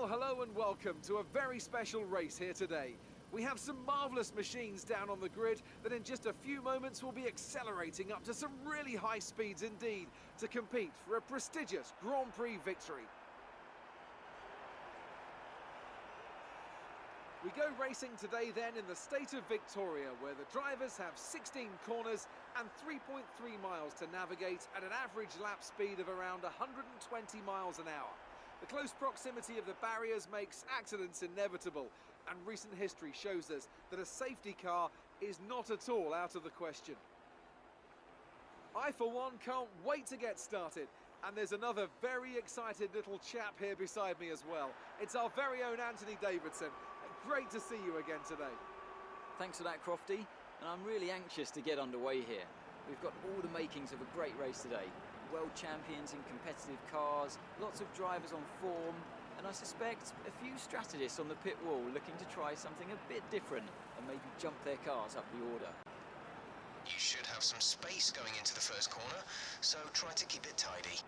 Well, hello and welcome to a very special race here today. We have some marvellous machines down on the grid that in just a few moments will be accelerating up to some really high speeds indeed to compete for a prestigious Grand Prix victory. We go racing today then in the state of Victoria, where the drivers have 16 corners and 3.3 miles to navigate at an average lap speed of around 120 miles an hour. The close proximity of the barriers makes accidents inevitable, and recent history shows us that a safety car is not at all out of the question. I, for one, can't wait to get started, and there's another very excited little chap here beside me as well. It's our very own Anthony Davidson. Great to see you again today. Thanks for that, Crofty, and I'm really anxious to get underway here. We've got all the makings of a great race today. World champions in competitive cars, lots of drivers on form, and I suspect a few strategists on the pit wall looking to try something a bit different and maybe jump their cars up the order. You should have some space going into the first corner, so try to keep it tidy.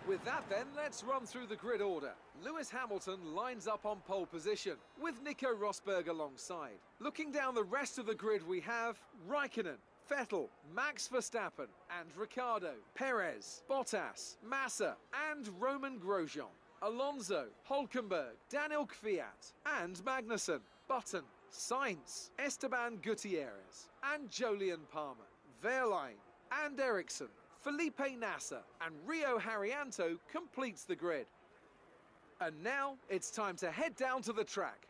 With that then, let's run through the grid order. Lewis Hamilton lines up on pole position, with Nico Rosberg alongside. Looking down the rest of the grid we have Raikkonen, Vettel, Max Verstappen and Ricciardo, Perez, Bottas, Massa and Roman Grosjean, Alonso, Hülkenberg, Daniel Kvyat and Magnussen, Button, Sainz, Esteban Gutierrez and Jolyon Palmer, Wehrlein and Ericsson, Felipe Nasser and Rio Haryanto completes the grid. And now it's time to head down to the track.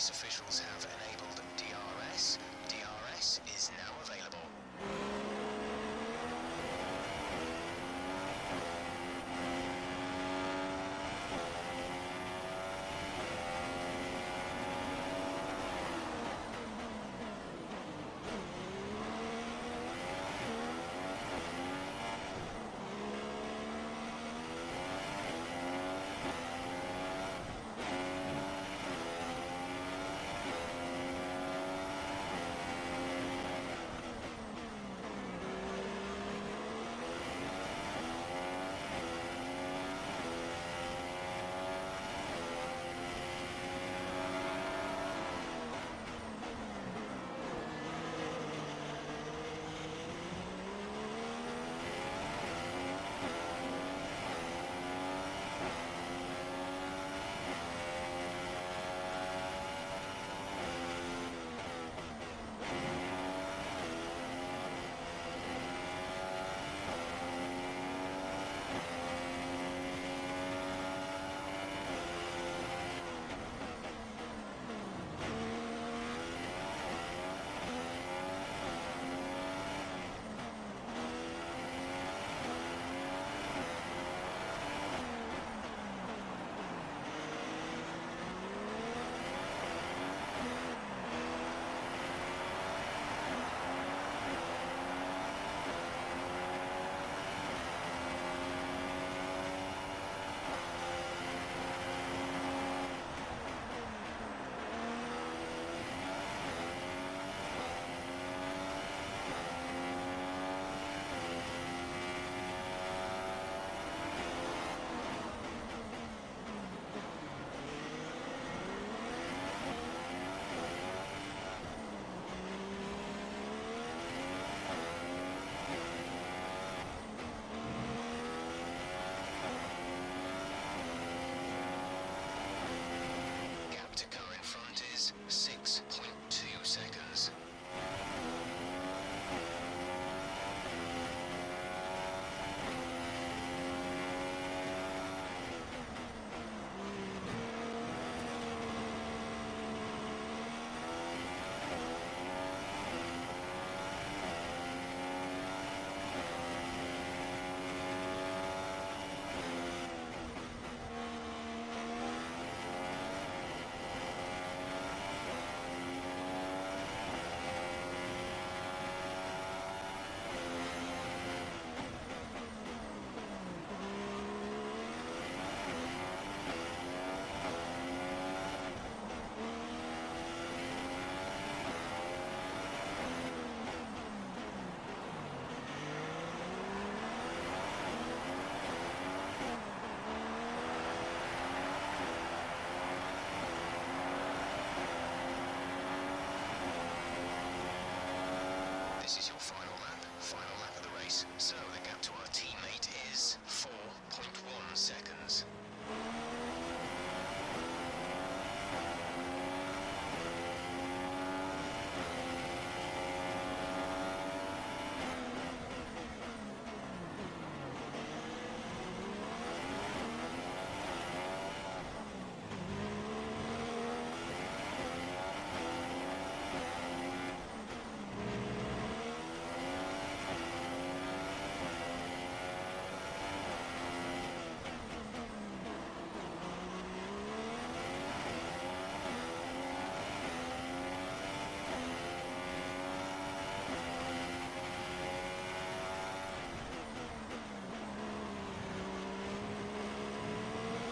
race officials have enabled DRS. DRS is now available. To car in front is 6.2 seconds. This is your final lap of the race. So the gap to our teammate is 4.1 seconds.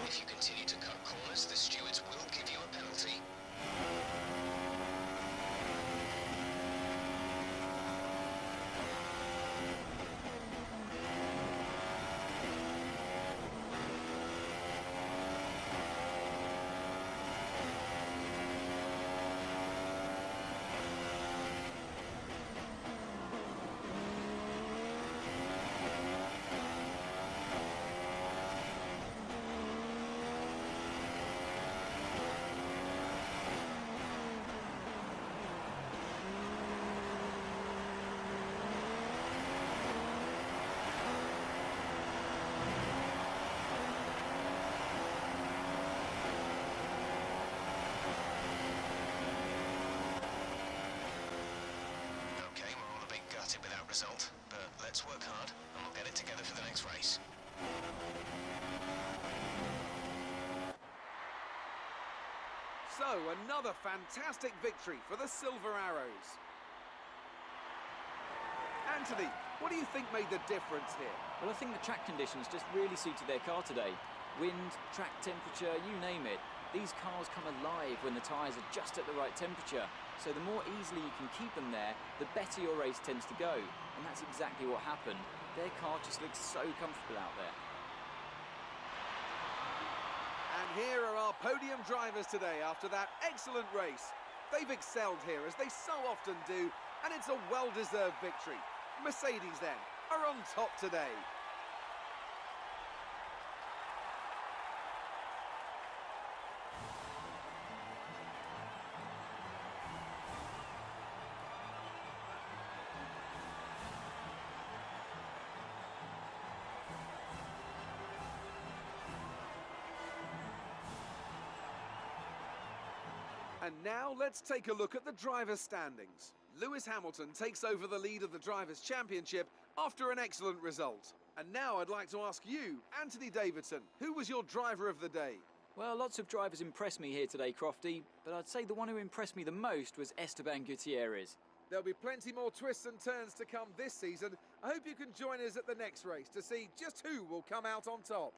If you continue to cut corners, the stewards will give you a penalty. result, but let's work hard and we'll get it together for the next race. So, another fantastic victory for the Silver Arrows. Anthony, what do you think made the difference here? Well, I think the track conditions just really suited their car today. Wind, track temperature, you name it. These cars come alive when the tyres are just at the right temperature. So the more easily you can keep them there, the better your race tends to go. And that's exactly what happened. Their car just looks so comfortable out there. And here are our podium drivers today after that excellent race. They've excelled here, as they so often do, and it's a well-deserved victory. Mercedes, then, are on top today. And now let's take a look at the drivers' standings. Lewis Hamilton takes over the lead of the Drivers' Championship after an excellent result. And now I'd like to ask you, Anthony Davidson, who was your driver of the day? Well, lots of drivers impressed me here today, Crofty, but I'd say the one who impressed me the most was Esteban Gutierrez. There'll be plenty more twists and turns to come this season. I hope you can join us at the next race to see just who will come out on top.